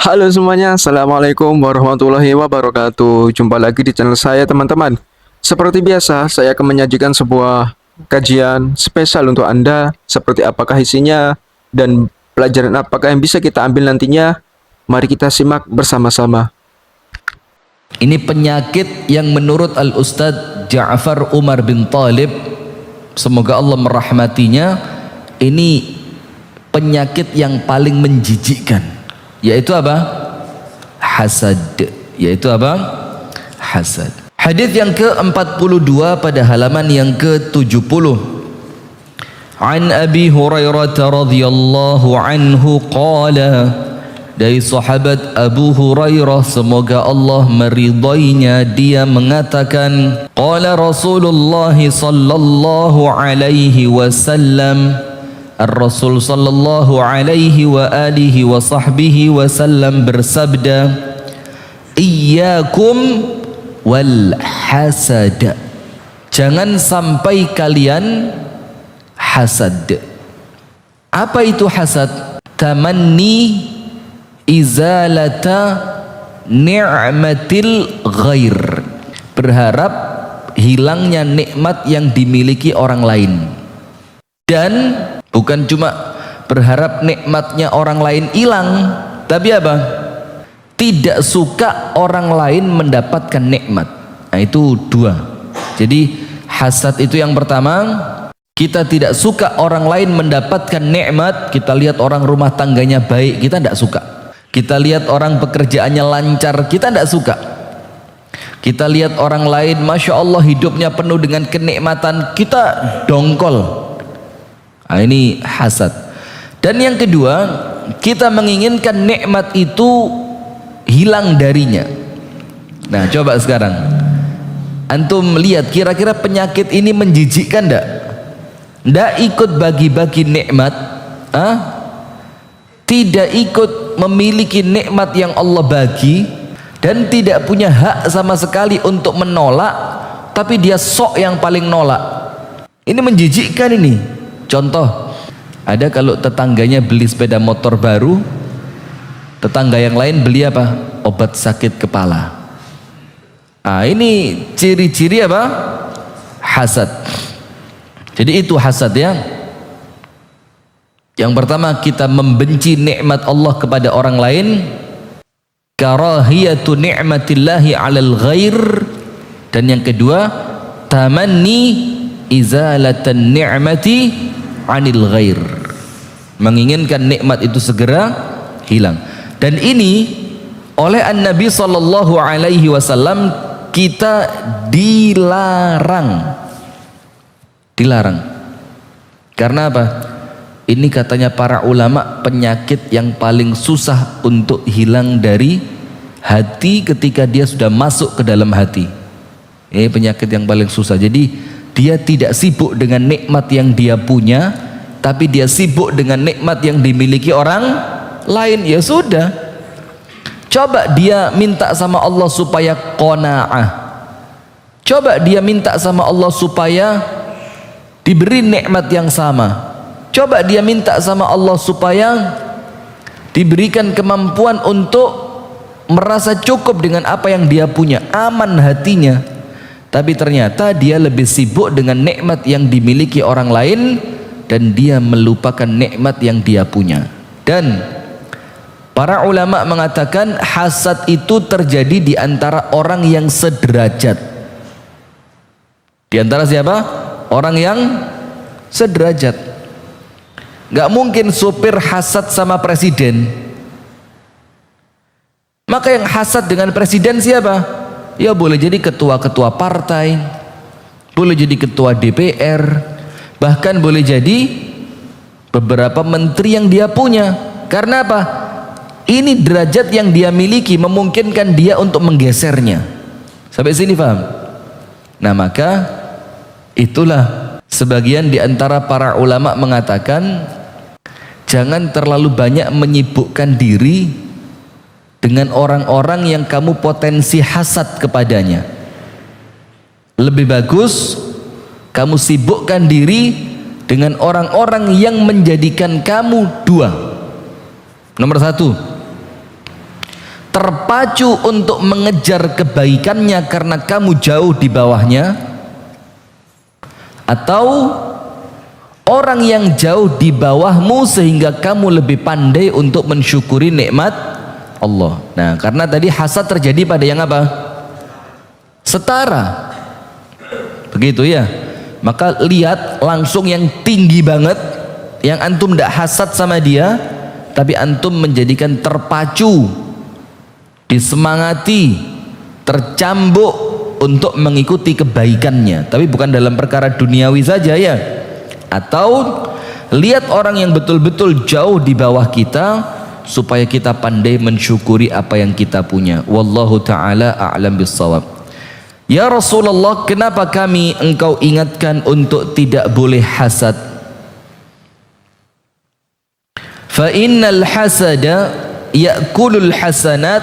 Halo semuanya, Assalamualaikum warahmatullahi wabarakatuh. Jumpa lagi di channel saya teman-teman. Seperti biasa, saya akan menyajikan sebuah kajian spesial untuk Anda. Seperti apakah isinya dan pelajaran apakah yang bisa kita ambil nantinya. Mari kita simak bersama-sama. Ini penyakit yang menurut Al-Ustadz Ja'far Umar bin Talib, semoga Allah merahmatinya, ini penyakit yang paling menjijikkan, yaitu apa? Hasad. Yaitu apa? Hasad. Hadis yang ke-42 pada halaman yang ke-70. An Abi Hurairah radhiyallahu anhu qala, dari sahabat Abu Hurairah semoga Allah meridainya, dia mengatakan, qala Rasulullah sallallahu alaihi wasallam, Ar-Rasul sallallahu alaihi wa alihi wa sahbihi wasallam bersabda, iyyakum wal hasad, jangan sampai kalian hasad. Apa itu hasad? Tamanni izalata ni'matil ghair, berharap hilangnya nikmat yang dimiliki orang lain. Dan bukan cuma berharap nikmatnya orang lain hilang, tapi apa? Tidak suka orang lain mendapatkan nikmat. Nah, itu dua. Jadi hasad itu yang pertama, kita tidak suka orang lain mendapatkan nikmat. Kita lihat orang rumah tangganya baik, kita tidak suka. Kita lihat orang pekerjaannya lancar, kita tidak suka. Kita lihat orang lain, Masya Allah hidupnya penuh dengan kenikmatan, kita dongkol. Nah, ini hasad. Dan yang kedua, kita menginginkan nikmat itu hilang darinya. Nah, coba sekarang antum lihat, kira-kira penyakit ini menjijikkan enggak? Enggak ikut bagi-bagi nikmat, tidak ikut memiliki nikmat yang Allah bagi, dan tidak punya hak sama sekali untuk menolak, tapi dia sok yang paling nolak. Ini menjijikkan ini. Contoh, ada kalau tetangganya beli sepeda motor baru, tetangga yang lain beli apa? Obat sakit kepala. Nah, ini ciri-ciri apa? Hasad. Jadi itu hasad ya. Yang pertama, kita membenci nikmat Allah kepada orang lain, karahiyatu ni'matillahi 'alal ghair. Dan yang kedua, tamanni izalatan ni'mati 'anil ghair, menginginkan nikmat itu segera hilang. Dan ini oleh An-Nabi sallallahu alaihi wasallam kita dilarang. Dilarang. Karena apa? Ini katanya para ulama penyakit yang paling susah untuk hilang dari hati ketika dia sudah masuk ke dalam hati. Ini penyakit yang paling susah. Jadi dia tidak sibuk dengan nikmat yang dia punya, tapi dia sibuk dengan nikmat yang dimiliki orang lain. Ya sudah, coba dia minta sama Allah supaya qanaah. Coba dia minta sama Allah supaya diberi nikmat yang sama. Coba dia minta sama Allah supaya diberikan kemampuan untuk merasa cukup dengan apa yang dia punya, aman hatinya. Tapi ternyata dia lebih sibuk dengan nikmat yang dimiliki orang lain, dan dia melupakan nikmat yang dia punya. Dan para ulama mengatakan hasad itu terjadi di antara orang yang sederajat. Di antara siapa? Orang yang sederajat. Gak mungkin supir hasad sama presiden. Maka yang hasad dengan presiden siapa? Ya boleh jadi ketua-ketua partai, boleh jadi ketua DPR, bahkan boleh jadi beberapa menteri yang dia punya. Karena apa? Ini derajat yang dia miliki memungkinkan dia untuk menggesernya. Sampai sini paham? Nah, maka itulah sebagian di antara para ulama mengatakan jangan terlalu banyak menyibukkan diri dengan orang-orang yang kamu potensi hasad kepadanya. Lebih bagus kamu sibukkan diri dengan orang-orang yang menjadikan kamu dua. Nomor satu, terpacu untuk mengejar kebaikannya karena kamu jauh di bawahnya, atau orang yang jauh di bawahmu sehingga kamu lebih pandai untuk mensyukuri nikmat Allah. Nah, karena tadi hasad terjadi pada yang apa? Setara. Begitu ya. Maka lihat langsung yang tinggi banget, yang antum tidak hasad sama dia, tapi antum menjadikan terpacu, disemangati, tercambuk untuk mengikuti kebaikannya, tapi bukan dalam perkara duniawi saja ya. Atau lihat orang yang betul-betul jauh di bawah kita, supaya kita pandai mensyukuri apa yang kita punya. Wallahu ta'ala a'lam bissawab. Ya Rasulullah, kenapa kami engkau ingatkan untuk tidak boleh hasad? Fa innal hasada ya'kulul hasanat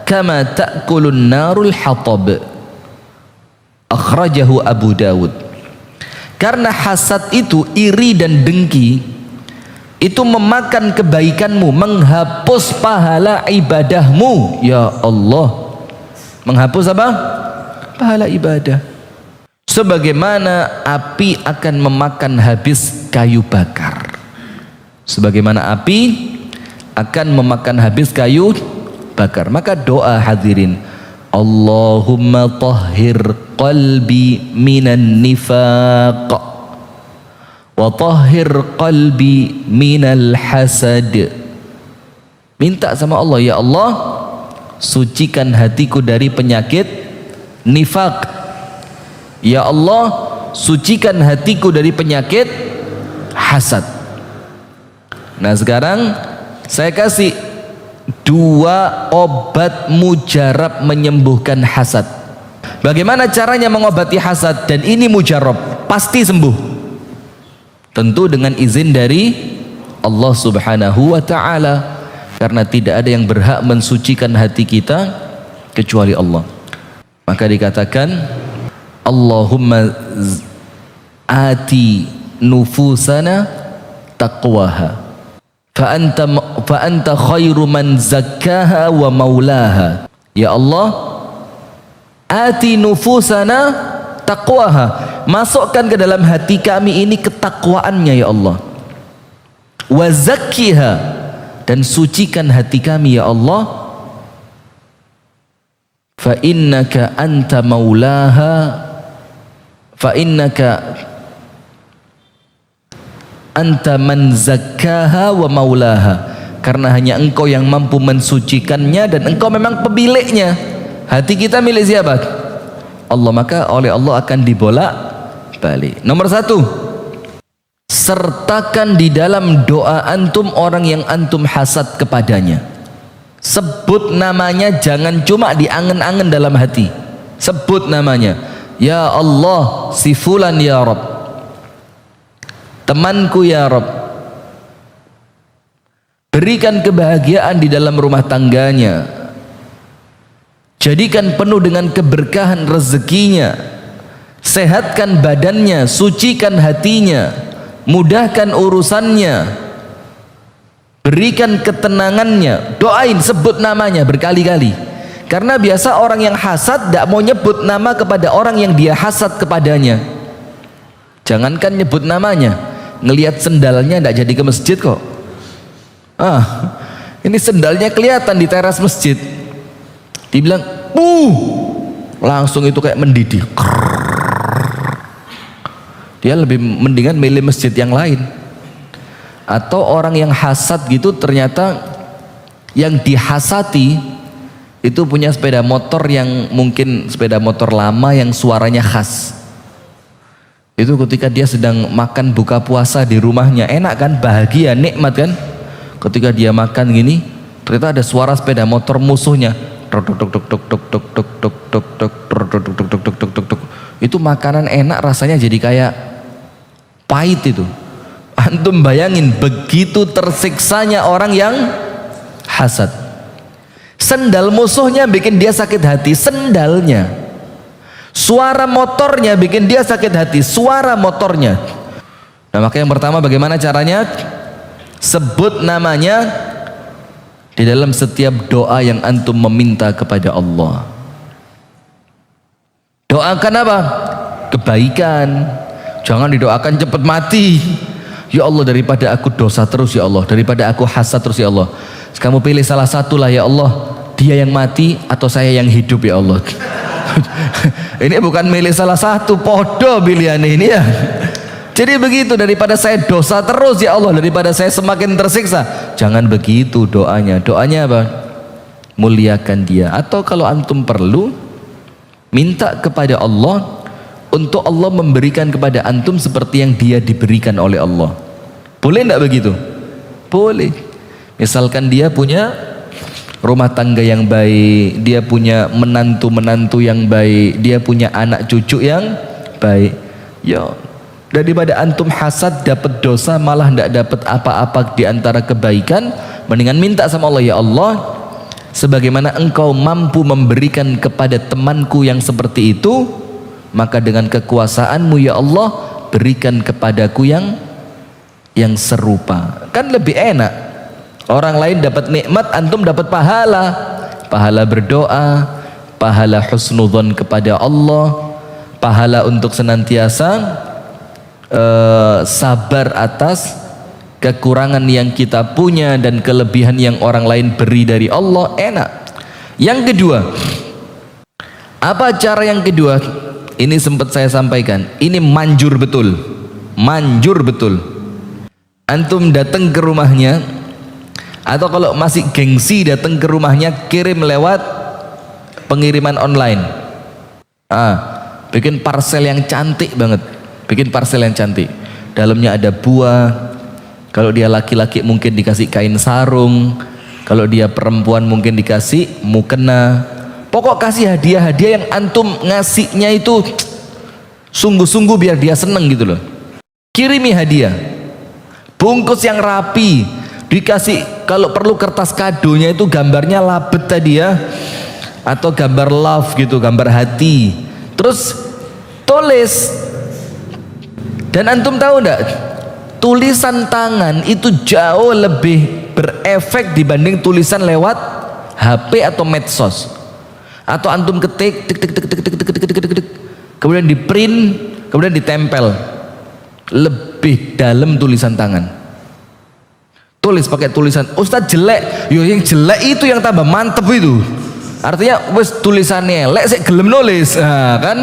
kama ta'kulun narul hatab. Akhrajahu Abu Dawud. Karena hasad itu, iri dan dengki, itu memakan kebaikanmu, menghapus pahala ibadahmu. Ya Allah, menghapus apa? Pahala ibadah. Sebagaimana api akan memakan habis kayu bakar, sebagaimana api akan memakan habis kayu bakar. Maka doa hadirin, Allahumma tahhir qalbi minan nifaq wa tahhir qalbi minal hasad. Minta sama Allah, ya Allah, sucikan hatiku dari penyakit nifaq. Ya Allah, sucikan hatiku dari penyakit hasad. Nah, sekarang saya kasih 2 obat mujarab menyembuhkan hasad. Bagaimana caranya mengobati hasad? Dan ini mujarab, pasti sembuh. Tentu dengan izin dari Allah Subhanahu wa ta'ala, karena tidak ada yang berhak mensucikan hati kita kecuali Allah. Maka dikatakan, Allahumma ati nufusana taqwaha fa anta khairu man zakkaha wa maulaha. Ya Allah, ati nufusana taqwaha, masukkan ke dalam hati kami ini ketakwaannya ya Allah. Wa zakkiha, dan sucikan hati kami ya Allah. Fa innaka anta maulaha, fa innaka anta man zakkaha wa maulaha, karena hanya engkau yang mampu mensucikannya dan engkau memang pemiliknya. Hati kita milik siapa? Allah. Maka oleh Allah akan dibolak balik. Nomor 1, sertakan di dalam doa antum orang yang antum hasad kepadanya. Sebut namanya, jangan cuma diangen-angen dalam hati. Sebut namanya, ya Allah, si fulan ya Rabb, temanku ya Rabb, berikan kebahagiaan di dalam rumah tangganya, jadikan penuh dengan keberkahan rezekinya, sehatkan badannya, sucikan hatinya, mudahkan urusannya, berikan ketenangannya. Doain, sebut namanya berkali-kali. Karena biasa orang yang hasad tidak mau nyebut nama kepada orang yang dia hasad kepadanya. Jangankan nyebut namanya, ngelihat sendalnya tidak jadi ke masjid kok. Ini sendalnya kelihatan di teras masjid, dibilang langsung itu kayak mendidih. Dia lebih mendingan milih masjid yang lain. Atau orang yang hasad gitu, ternyata yang dihasati itu punya sepeda motor yang mungkin sepeda motor lama yang suaranya khas. Itu ketika dia sedang makan buka puasa di rumahnya, enak kan, bahagia, nikmat kan. Ketika dia makan gini, ternyata ada suara sepeda motor musuhnya. Itu makanan enak, rasanya jadi kayak pahit itu. Antum bayangin begitu tersiksanya orang yang hasad. Sendal musuhnya bikin dia sakit hati, sendalnya. Suara motornya bikin dia sakit hati, suara motornya. Nah, maka yang pertama bagaimana caranya? Sebut namanya, di dalam setiap doa yang antum meminta kepada Allah. Doakan apa? Kebaikan. Jangan didoakan cepat mati. Ya Allah, daripada aku dosa terus ya Allah, daripada aku hasad terus ya Allah, kamu pilih salah satu lah ya Allah, dia yang mati atau saya yang hidup ya Allah. Ini bukan milih salah satu, podo pilihan ini ya. Jadi begitu, daripada saya dosa terus ya Allah, daripada saya semakin tersiksa. Jangan begitu doanya. Doanya apa? Muliakan dia. Atau kalau antum perlu, minta kepada Allah untuk Allah memberikan kepada antum seperti yang dia diberikan oleh Allah. Boleh enggak begitu? Boleh. Misalkan dia punya rumah tangga yang baik, dia punya menantu-menantu yang baik, dia punya anak cucu yang baik. Ya, daripada antum hasad dapat dosa malah enggak dapat apa-apa di antara kebaikan, mendingan minta sama Allah, ya Allah, sebagaimana engkau mampu memberikan kepada temanku yang seperti itu, maka dengan kekuasaanmu ya Allah, berikan kepadaku yang serupa. Kan lebih enak. Orang lain dapat nikmat, antum dapat pahala. Pahala berdoa, pahala husnudzon kepada Allah, pahala untuk senantiasa sabar atas kekurangan yang kita punya dan kelebihan yang orang lain beri dari Allah. Enak. Yang kedua, apa cara yang kedua? Ini sempat saya sampaikan, ini manjur betul, manjur betul. Antum datang ke rumahnya, atau kalau masih gengsi datang ke rumahnya, kirim lewat pengiriman online. Bikin parcel yang cantik banget, bikin parcel yang cantik. Dalamnya ada buah. Kalau dia laki-laki mungkin dikasih kain sarung, kalau dia perempuan mungkin dikasih mukena. Pokok kasih hadiah-hadiah yang antum ngasihnya itu sungguh-sungguh biar dia seneng gitu loh. Kirimi hadiah, bungkus yang rapi, dikasih kalau perlu kertas kadonya itu gambarnya labet tadi ya, atau gambar love gitu, gambar hati. Terus tulis. Dan antum tahu enggak, tulisan tangan itu jauh lebih berefek dibanding tulisan lewat HP atau medsos. Atau antum ketik tik tik tik tik tik tik tik tik tik, kemudian di print, kemudian ditempel. Lebih dalam tulisan tangan. Tulis pakai tulisan Ustadz jelek, yo yang jelek itu yang tambah mantep itu. Artinya wes tulisannya elek sik gelem nulis. Kan?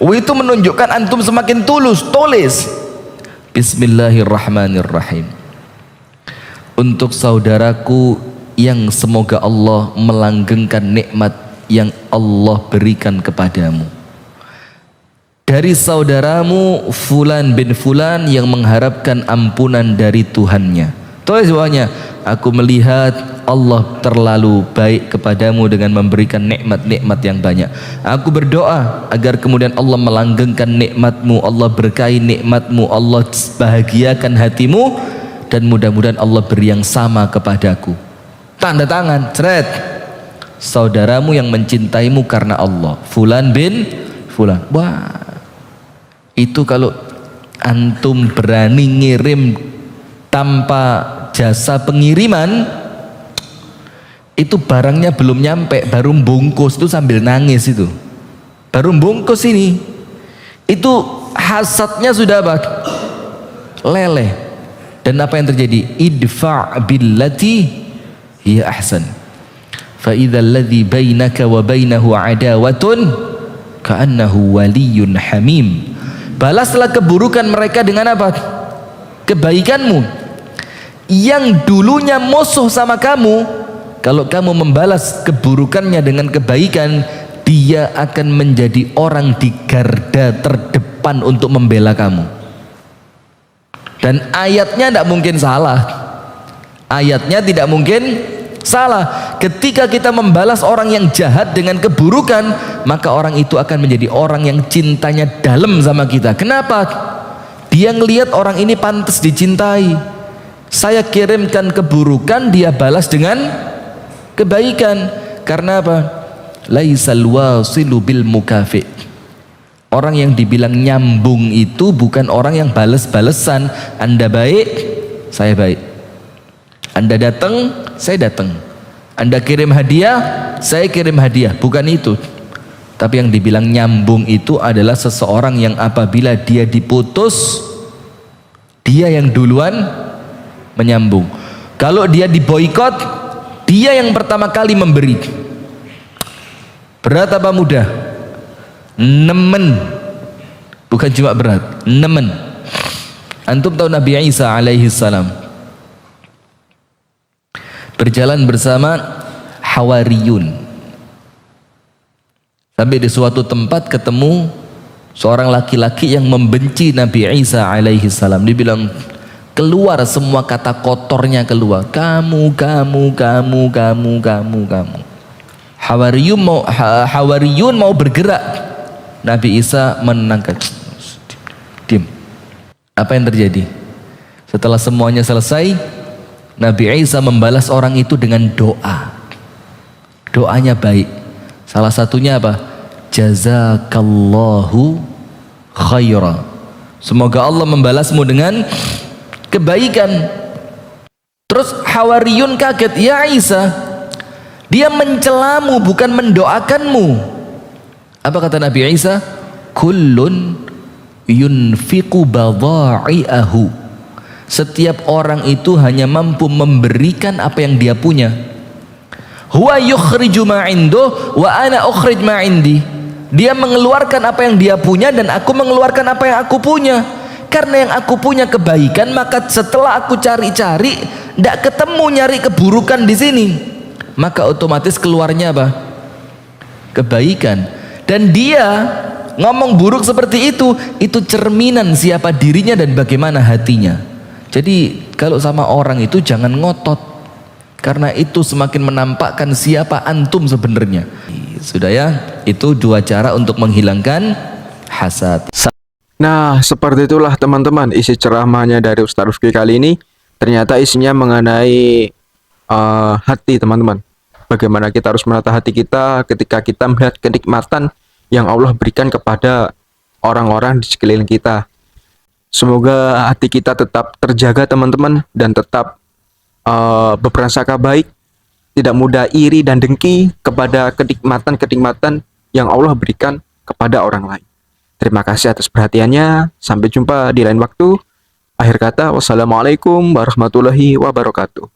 Itu menunjukkan antum semakin tulus. Tulis Bismillahirrahmanirrahim. Untuk saudaraku yang semoga Allah melanggengkan nikmat yang Allah berikan kepadamu, dari saudaramu Fulan bin Fulan yang mengharapkan ampunan dari Tuhannya. Tulis bawahnya, aku melihat Allah terlalu baik kepadamu dengan memberikan nikmat-nikmat yang banyak. Aku berdoa agar kemudian Allah melanggengkan nikmatmu, Allah berkahi nikmatmu, Allah bahagiakan hatimu, dan mudah-mudahan Allah beri yang sama kepadaku. Tanda tangan, ceret. Saudaramu yang mencintaimu karena Allah, Fulan bin Fulan. Wah, itu kalau antum berani ngirim tanpa jasa pengiriman, itu barangnya belum nyampe, baru bungkus itu sambil nangis itu. Baru bungkus ini. Itu hasadnya sudah apa? Leleh. Dan apa yang terjadi? Idfa' billati hiya ahsan. Fa idzal ladzi bainaka wa bainahu adawatun ka'annahu waliyyun hamim. Balaslah keburukan mereka dengan apa? Kebaikanmu. Yang dulunya musuh sama kamu, kalau kamu membalas keburukannya dengan kebaikan, dia akan menjadi orang di garda terdepan untuk membela kamu. Dan ayatnya tidak mungkin salah. Ayatnya tidak mungkin salah. Ketika kita membalas orang yang jahat dengan keburukan, maka orang itu akan menjadi orang yang cintanya dalam sama kita. Kenapa? Dia ngelihat orang ini pantas dicintai. Saya kirimkan keburukan, dia balas dengan kebaikan. Karena apa? Laisal wasilu bil mukafi. Orang yang dibilang nyambung itu bukan orang yang balas-balesan. Anda baik, saya baik. Anda datang, saya datang. Anda kirim hadiah, saya kirim hadiah. Bukan itu. Tapi yang dibilang nyambung itu adalah seseorang yang apabila dia diputus, dia yang duluan menyambung. Kalau dia diboikot, dia yang pertama kali memberi. Berat apa mudah? Nemen. Bukan cuma berat, nemen. Antum tahu Nabi Isa alaihi salam berjalan bersama Hawariyun. Sampai di suatu tempat ketemu seorang laki-laki yang membenci Nabi Isa alaihi salam. Dia bilang, keluar semua kata kotornya keluar. Kamu. Hawariyun mau bergerak. Nabi Isa menenangkan. Diam. Apa yang terjadi? Setelah semuanya selesai, Nabi Isa membalas orang itu dengan doa. Doanya baik. Salah satunya apa? Jazakallahu khaira. Semoga Allah membalasmu dengan kebaikan. Terus Hawariyun kaget, ya Isa, dia mencelamu bukan mendoakanmu. Apa kata Nabi Isa? Kullun yunfiqu badha'iahu. Setiap orang itu hanya mampu memberikan apa yang dia punya. Huwa yukhriju ma 'induh wa ana ukhrij ma 'indi. Dia mengeluarkan apa yang dia punya dan aku mengeluarkan apa yang aku punya. Karena yang aku punya kebaikan, maka setelah aku cari-cari tidak ketemu nyari keburukan di sini, maka otomatis keluarnya apa? Kebaikan. Dan dia ngomong buruk seperti itu cerminan siapa dirinya dan bagaimana hatinya. Jadi kalau sama orang itu jangan ngotot, karena itu semakin menampakkan siapa antum sebenarnya. Sudah ya, itu dua cara untuk menghilangkan hasad. Nah, seperti itulah teman-teman isi ceramahnya dari Ustaz Rifki kali ini. Ternyata isinya mengenai hati teman-teman. Bagaimana kita harus menata hati kita ketika kita melihat kenikmatan yang Allah berikan kepada orang-orang di sekeliling kita. Semoga hati kita tetap terjaga teman-teman, dan tetap berprasangka baik, tidak mudah iri dan dengki kepada kenikmatan-kenikmatan yang Allah berikan kepada orang lain. Terima kasih atas perhatiannya. Sampai jumpa di lain waktu. Akhir kata, wassalamualaikum warahmatullahi wabarakatuh.